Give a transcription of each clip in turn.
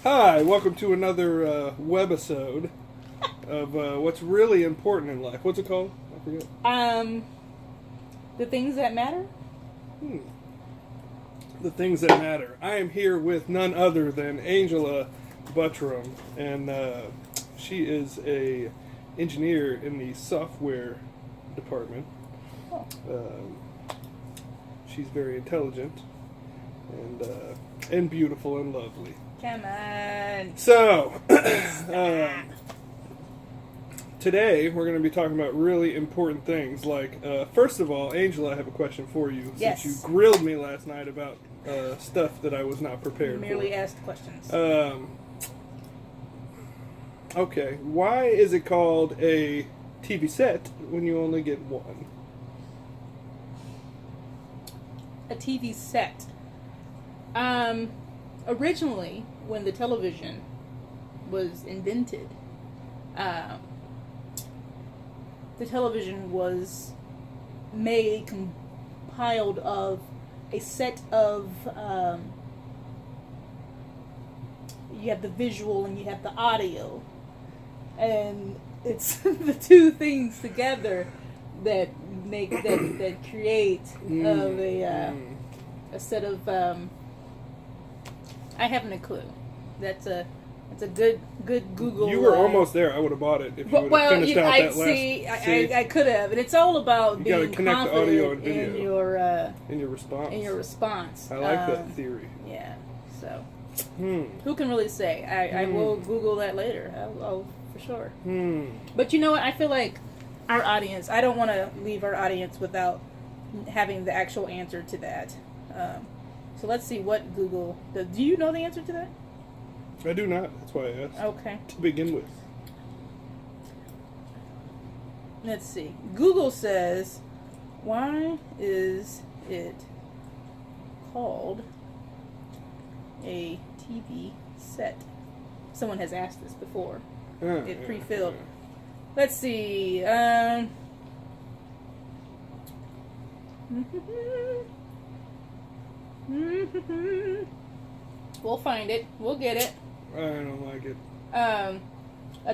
Hi, welcome to another webisode of what's really important in life. What's it called? I forget. The things that matter. The things that matter. I am here with none other than Angela Buttram, and she is a engineer in the software department. Oh. She's very intelligent and beautiful and lovely. Come on. So, today we're going to be talking about really important things. Like, first of all, Angela, I have a question for you. Yes. Since you grilled me last night about stuff that I was not prepared Merely for. asked questions. Okay, why is it called a TV set when you only get one? A TV set. Originally, when the television was invented, the television was made compiled of a set of you have the visual and you have the audio, and it's the two things together that make that create of a set of I haven't a clue. That's a good Google. You were almost there. I would have bought it if you would have finished out that last. I could have, and it's all about You being gotta connect the confident audio and video. in your response. response. I like that theory. Yeah. So, Hmm. who can really say? I will Google that later. I'll for sure. Hmm. But you know what? I feel like our audience. I don't want to leave our audience without having the actual answer to that. So let's see what Google does. Do you know the answer to that? I do not. That's why I asked. Okay. To begin with. Let's see. Google says, why is it called a TV set? Someone has asked this before. It pre-filled. Let's see. We'll find it. We'll get it. I don't like it. A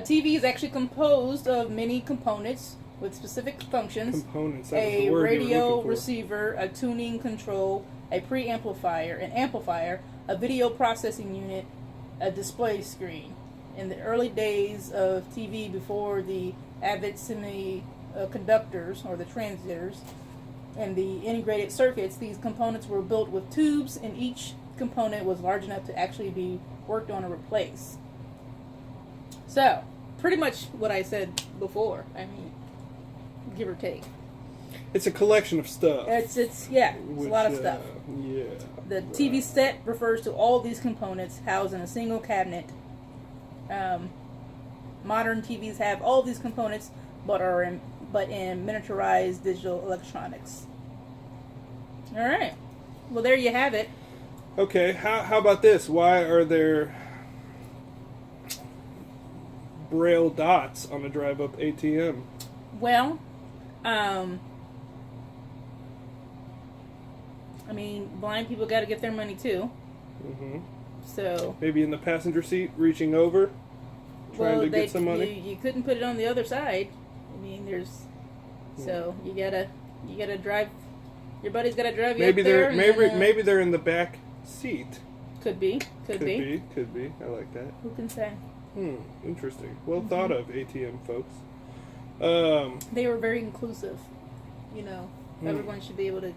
TV is actually composed of many components with specific functions. Components. That was A the word you were radio looking for. receiver, a tuning control, a preamplifier, an amplifier, a video processing unit, a display screen. In the early days of TV, before the avid semiconductors or the transistors and the integrated circuits, these components were built with tubes, and each component was large enough to actually be worked on or replaced. So, pretty much what I said before. I mean, give or take. It's a collection of stuff. It's a lot of stuff. Yeah. The TV set refers to all these components housed in a single cabinet. Modern TVs have all these components, but in miniaturized digital electronics. All right. Well, there you have it. Okay, how about this? Why are there braille dots on a drive-up ATM? Well, I mean, blind people got to get their money too. Mm-hmm. So Maybe in the passenger seat, reaching over, trying to get some money. You couldn't put it on the other side. I mean, so you gotta drive. Your buddy's gotta drive you Maybe up there. maybe they're in the back seat. Could be. Could be. I like that. Who can say? Interesting. Well thought of, ATM folks. They were very inclusive. You know, everyone should be able to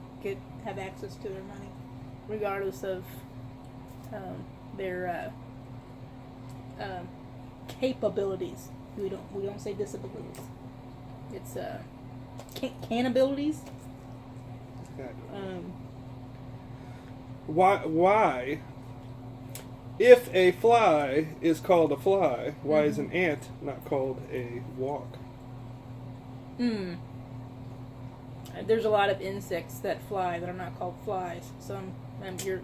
have access to their money, regardless of their capabilities. We don't say disabilities. It's canabilities. Why? If a fly is called a fly, why is an ant not called a walk? There's a lot of insects that fly that are not called flies. Some your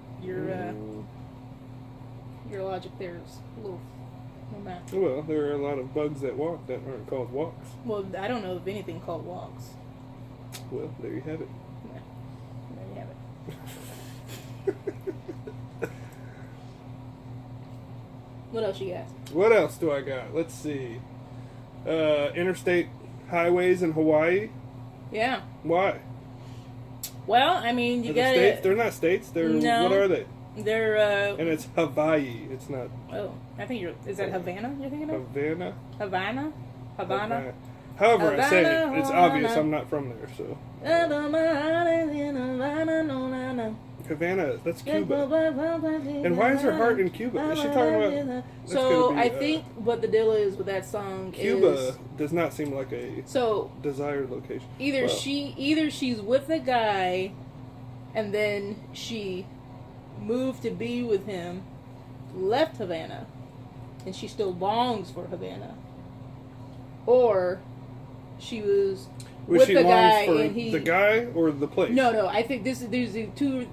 logic there is a little. Well, there are a lot of bugs that walk that aren't called walks. Well, I don't know of anything called walks. Well, there you have it. Yeah. There you have it. What else you got? What else do I got? Let's see. Interstate highways in Hawaii. Yeah. Why? Well, I mean, you Are they got states? They're not states. They're No. what are they? They're. And it's Hawaii. It's not Oh, I think you're. Is that Havana? You're thinking of Havana. Havana? Havana. However, I say it, Havana, it's obvious Havana. I'm not from there. So Havana, that's Cuba. And why is her heart in Cuba? Is she talking about? That's So gonna be, I think what the deal is with that song Cuba is does not seem like a so desired location. either Well, she's with a guy, and then she moved to be with him, left Havana, and she still longs for Havana, or she was with she the longs guy for and he the guy or the place? No. I think there's two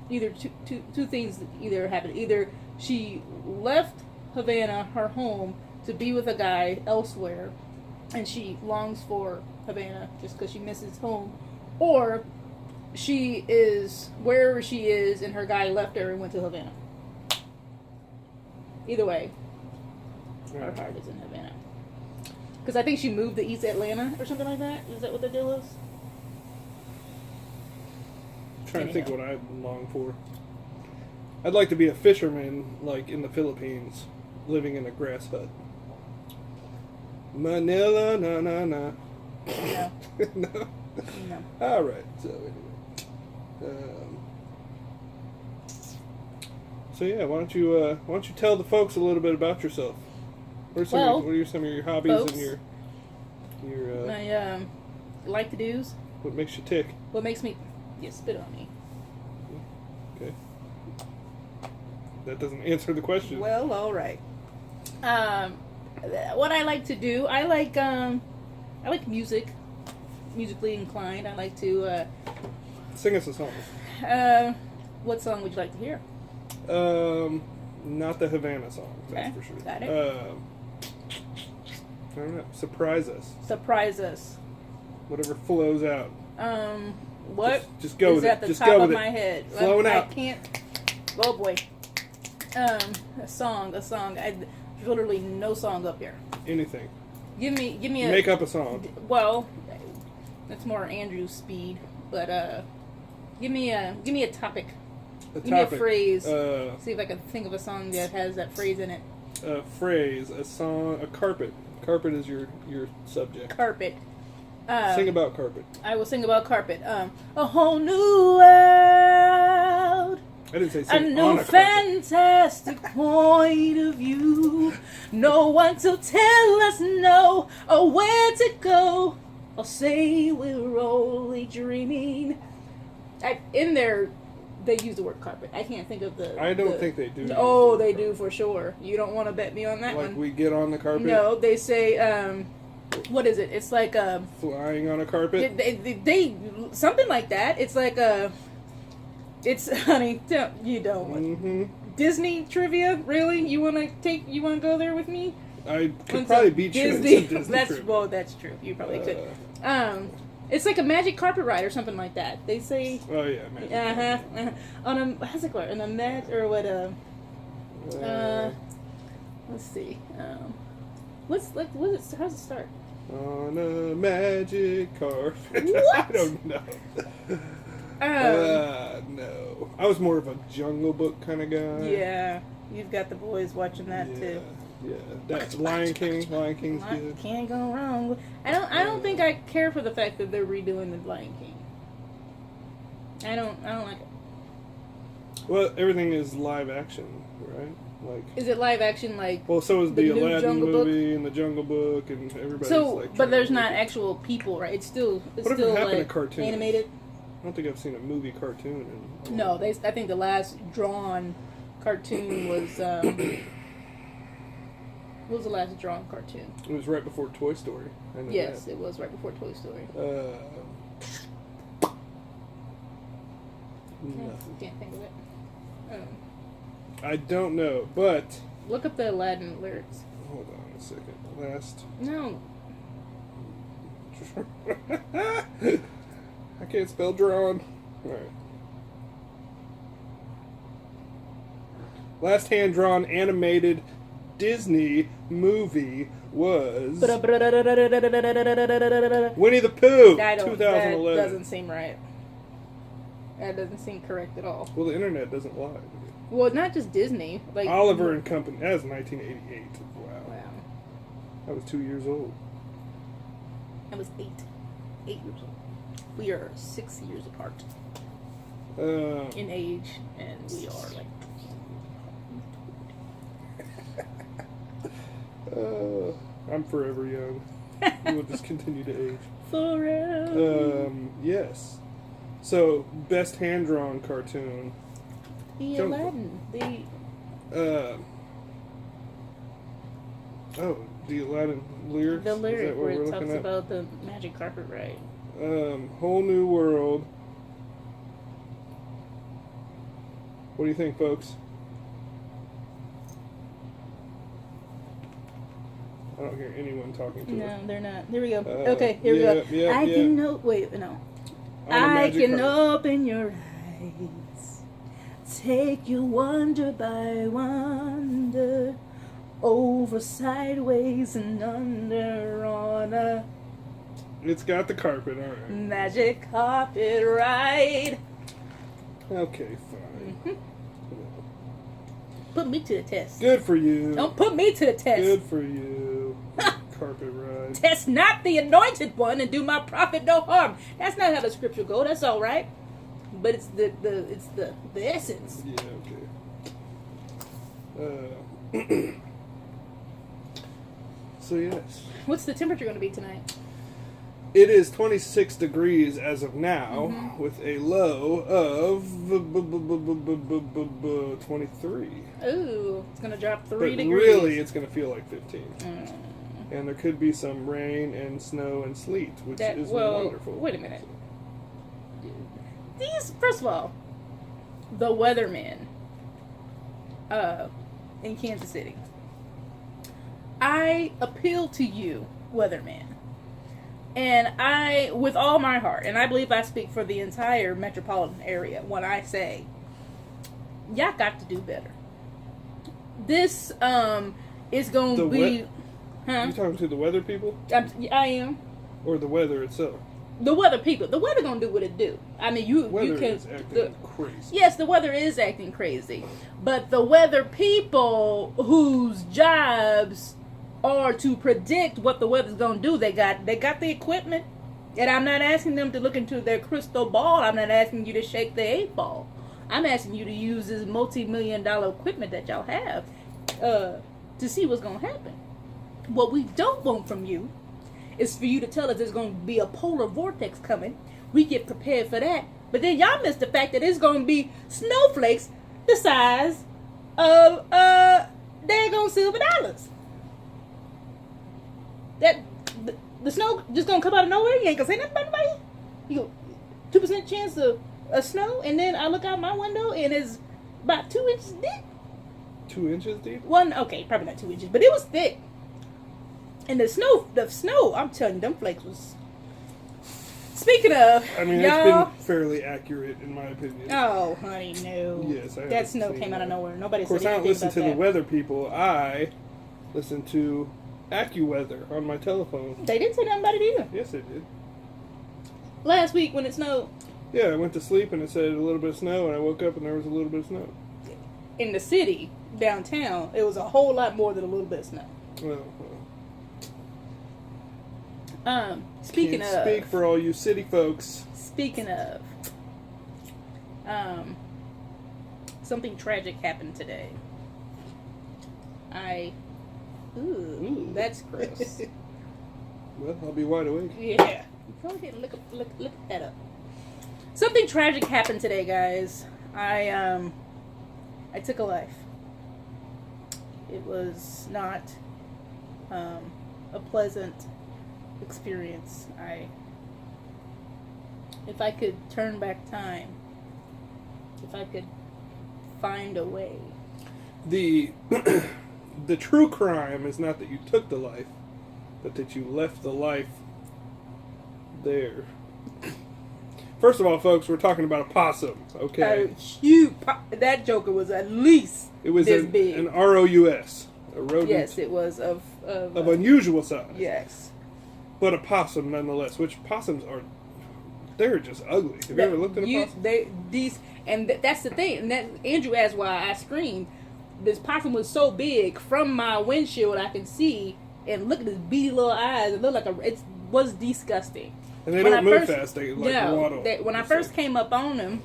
things that either happened. Either she left Havana, her home, to be with a guy elsewhere, and she longs for Havana just because she misses home, or she is wherever she is, and her guy left her and went to Havana. Either way, her heart is in Havana. Because I think she moved to East Atlanta or something like that. Is that what the deal is? I'm trying to think what I long for. I'd like to be a fisherman, like in the Philippines, living in a grass hut. Manila, na na na. No. No. No. All right. So anyway, so yeah, why don't you tell the folks a little bit about yourself? What are some of your hobbies folks, and your my like to do's. what makes you tick? What makes me spit on me? Okay. That doesn't answer the question. Well, all right. What I like to do, I like music, musically inclined. I like to. Sing us a song. What song would you like to hear? Not the Havana song. That's Okay, for sure. got it. I don't know. Surprise us. Surprise us. Whatever flows out. What Just go is with at it. the Just top go of with my it. head? Flowing I out. can't. Oh boy. A song. There's literally no song up here. Anything. Give me a. Make up a song. Well, that's more Andrew's speed, but give me a topic. A Give me a topic. phrase. See if I can think of a song that has that phrase in it. A phrase. A song. A carpet. Carpet is your subject. Carpet. Sing about carpet. I will sing about carpet. A whole new world. I didn't say A sing new on a carpet. fantastic point of view. No one to tell us no or where to go or say we're only dreaming. In there, they use the word carpet. I can't think of the. I don't think they do. Oh, use the they word do carpet. for sure. You don't want to bet me on that Like one. we get on the carpet. No, they say. What is it? It's like Flying on a carpet. they something like that. It's like it's honey. You don't. Mm-hmm. Disney trivia? Really? You want to go there with me? I could Once probably a beat you in Disney. some Disney That's trivia. well, that's true. You probably could. It's like a magic carpet ride or something like that. They say. Oh yeah, man. On a how's it called? On a mat or what? Let's see. What's it? How's it start? On a magic carpet. What? I don't know. No. I was more of a Jungle Book kind of guy. Yeah, you've got the boys watching that too. Yeah. That's Lion King. Lion King's good. Can't go wrong. I don't think I care for the fact that they're redoing the Lion King. I don't like it. Well, everything is live action, right? Like. Is it live action like? Well, so is the the new Aladdin Jungle Book? movie and the Jungle Book and everybody's So, like. but there's trying to not make it. actual people, right? It's still Whatever happened to like cartoons? animated. I don't think I've seen a movie cartoon in. No, I think the last drawn cartoon was. What was the last drawn cartoon? It was right before Toy Story. I know Yes, that. it was right before Toy Story. Nothing. Can't think of it. I don't know, but Look up the Aladdin lyrics. hold on a second. Last. No, I can't spell drawn. All right. Last hand drawn animated Disney movie was I Winnie the Pooh, don't. 2011. That doesn't seem right. That doesn't seem correct at all. Well, the internet doesn't lie. Well, not just Disney. Like Oliver and Company. That was 1988. Wow. Wow. I was 2 years old. I was 8. 8 years old. We are 6 years apart in age, and we are like. I'm forever young. We will just continue to age. Forever. Yes. So, best hand-drawn cartoon. The Aladdin. The the Aladdin lyrics? the Is lyric that what where we're it looking talks at? about the magic carpet ride. Whole New World. What do you think, folks? I don't hear anyone talking to us. No, they're not. Here we go. Uh, Okay, here we go. yeah, I yeah. can no. Wait, no. On a I magic can carpet. open your eyes, take you wonder by wonder, over, sideways, and under on a It's got the carpet, alright. magic carpet ride. Okay, fine. Mhm. Put me to the test. Good for you. Don't put me to the test. Good for you. Carpet ride. Test not the anointed one, and do my prophet no harm. That's not how the scripture go. That's all right, but it's the essence. Yeah, okay. So yes. What's the temperature going to be tonight? It is 26 degrees as of now, Mm-hmm. with a low of 23. Ooh, it's going to drop 3 But degrees. really, it's going to feel like 15. Mm. And there could be some rain and snow and sleet, which is wonderful. Wait a minute. These, first of all, the weathermen in Kansas City. I appeal to you, weatherman. And I, with all my heart, and I believe I speak for the entire metropolitan area when I say, y'all got to do better. This is going to be... You talking to the weather people? I am. Or the weather itself? The weather people. The weather gonna do what it do. I mean, you Weather can. is acting crazy. Yes, the weather is acting crazy, but the weather people whose jobs are to predict what the weather's gonna do, they got the equipment, and I'm not asking them to look into their crystal ball. I'm not asking you to shake the 8-ball. I'm asking you to use this multi-million-dollar equipment that y'all have to see what's gonna happen. What we don't want from you is for you to tell us there's going to be a polar vortex coming. We get prepared for that. But then y'all miss the fact that it's going to be snowflakes the size of daggone silver dollars. That the snow just going to come out of nowhere. You ain't going to say nothing about nobody. You go 2% chance of snow, and then I look out my window and it's about 2 inches deep. 2 inches deep? Okay, probably not 2 inches, but it was thick. And the snow, I'm telling you, them flakes was. Speaking of, I mean, y'all. it's been fairly accurate, in my opinion. Oh, honey, no. Yes, I that haven't snow seen came out of that. nowhere. Nobody Of course, said I don't anything listen about to that. the weather people. I listen to AccuWeather on my telephone. They didn't say nothing about it either. Yes, it did. Last week when it snowed Yeah, I went to sleep and it said a little bit of snow, and I woke up and there was a little bit of snow. in the city, downtown, it was a whole lot more than a little bit of snow. Well, Speaking can't of. speak for all you city folks. Speaking of. Something tragic happened today. Ooh, that's gross. Well, I'll be wide awake. Yeah. Go ahead and look that up. Something tragic happened today, guys. I took a life. It was not a pleasant experience. If I could turn back time, if I could find a way. The true crime is not that you took the life, but that you left the life there. First of all, folks, we're talking about a possum, okay? Huge. That joker was at least It was this an big. ROUS, A rodent Yes, it was of unusual size. yes. But a possum nonetheless, which possums are, they're just ugly. Have you ever looked at a possum? That's the thing. And that Andrew asked why I screamed. This possum was so big from my windshield I could see, and look at his beady little eyes. It looked like it was disgusting. And they don't move fast. They like waddle. When I first came up on him,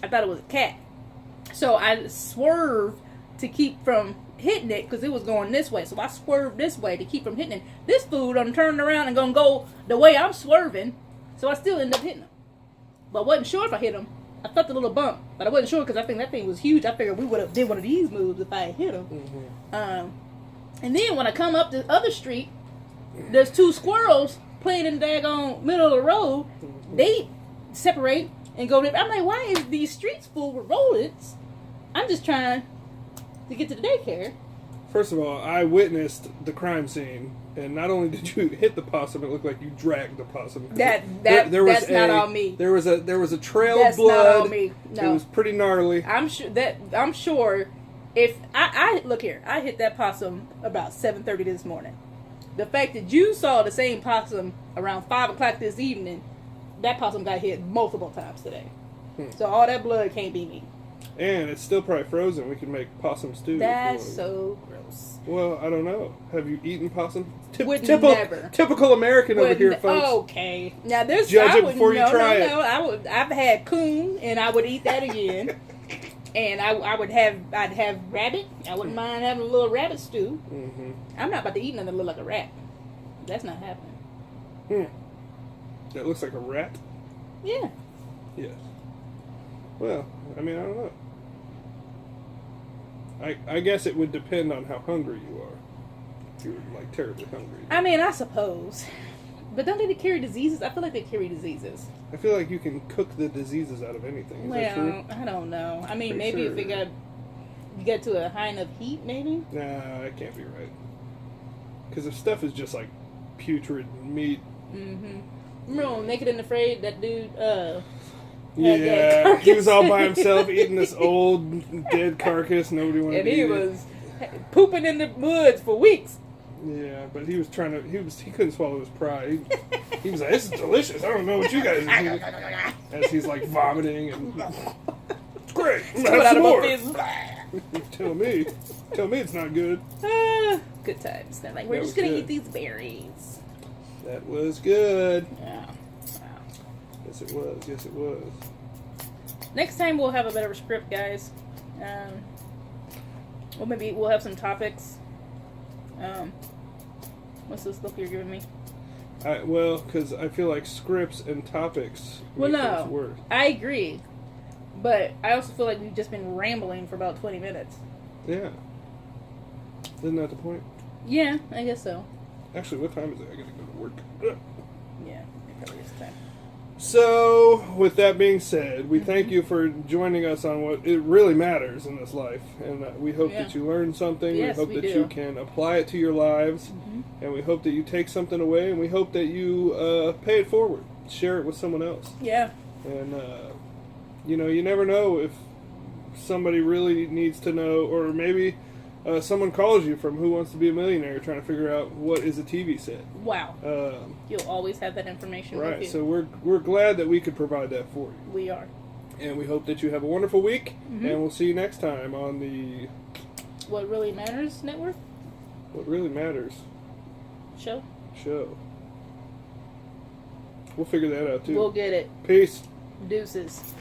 I thought it was a cat. So I swerved to keep from hitting it because it was going this way. So I swerved this way to keep from hitting it. This fool done turned around and gonna go the way I'm swerving. So I still ended up hitting him. But I wasn't sure if I hit him. I felt a little bump, but I wasn't sure because I think that thing was huge. I figured we would have did one of these moves if I had hit him. Mm-hmm. And then when I come up the other street, there's two squirrels playing in the daggone middle of the road. Mm-hmm. They separate and go there. I'm like, why is these streets full with rodents? I'm just trying to get to the daycare. First of all, I witnessed the crime scene, and not only did you hit the possum, it looked like you dragged the possum. That's not on me. There was a trail That's of blood. not on me. No. It was pretty gnarly. I'm sure if I look here, I hit that possum about 7:30 this morning. The fact that you saw the same possum around 5 o'clock this evening, that possum got hit multiple times today. So all that blood can't be me. And it's still probably frozen. We can make possum stew. That's so gross. Well, I don't know. Have you eaten possum? Never. Typical American over here, folks. Okay. Now this Judge I it would, before you try it. I've had coon and I would eat that again. And I'd have rabbit. I wouldn't mind having a little rabbit stew. Mm-hmm. I'm not about to eat nothing that look like a rat. That's not happening. That looks like a rat? Yeah. Yes. Well, I mean, I don't know. I guess it would depend on how hungry you are. If you were, like, terribly hungry. I mean, I suppose. But don't they carry diseases? I feel like they carry diseases. I feel like you can cook the diseases out of anything. Is that true? I don't know. I mean, Pretty maybe sure. if you get to a high enough heat, maybe? Nah, that can't be right. Because if stuff is just, like, putrid meat... Mm-hmm. Remember on Naked and Afraid, that dude, yeah, he was all by himself eating this old dead carcass. Nobody wanted to eat it. And he was pooping in the woods for weeks. Yeah, but he was trying to. He couldn't swallow his pride. He was like, "This is delicious. I don't know what you guys are doing." As he's like vomiting and it's great. I'm gonna have some more. Tell me it's not good. Good times. They're like, we're That just was gonna good. eat these berries. That was good. Yeah. Wow. Yes, it was. Yes, it was. Next time we'll have a better script, guys. Well, maybe we'll have some topics. What's this look you're giving me? Because I feel like scripts and topics Well, make no. things worse. I agree. But I also feel like we've just been rambling for about 20 minutes. Yeah. Isn't that the point? Yeah, I guess so. Actually, what time is it? I gotta go to work. Yeah, it probably is time. So, with that being said, we thank you for joining us on what it really matters in this life. And we hope that you learn something. Yes, we hope we that do. you can apply it to your lives. And we hope that you take something away. And we hope that you pay it forward. Share it with someone else. Yeah. And, you never know if somebody really needs to know. Or maybe someone calls you from Who Wants to Be a Millionaire trying to figure out what is a TV set. Wow. You'll always have that information with Right, you. so we're glad that we could provide that for you. We are. And we hope that you have a wonderful week, and we'll see you next time on the What Really Matters Network What Really Matters show. We'll figure that out too. We'll get it. Peace. Deuces.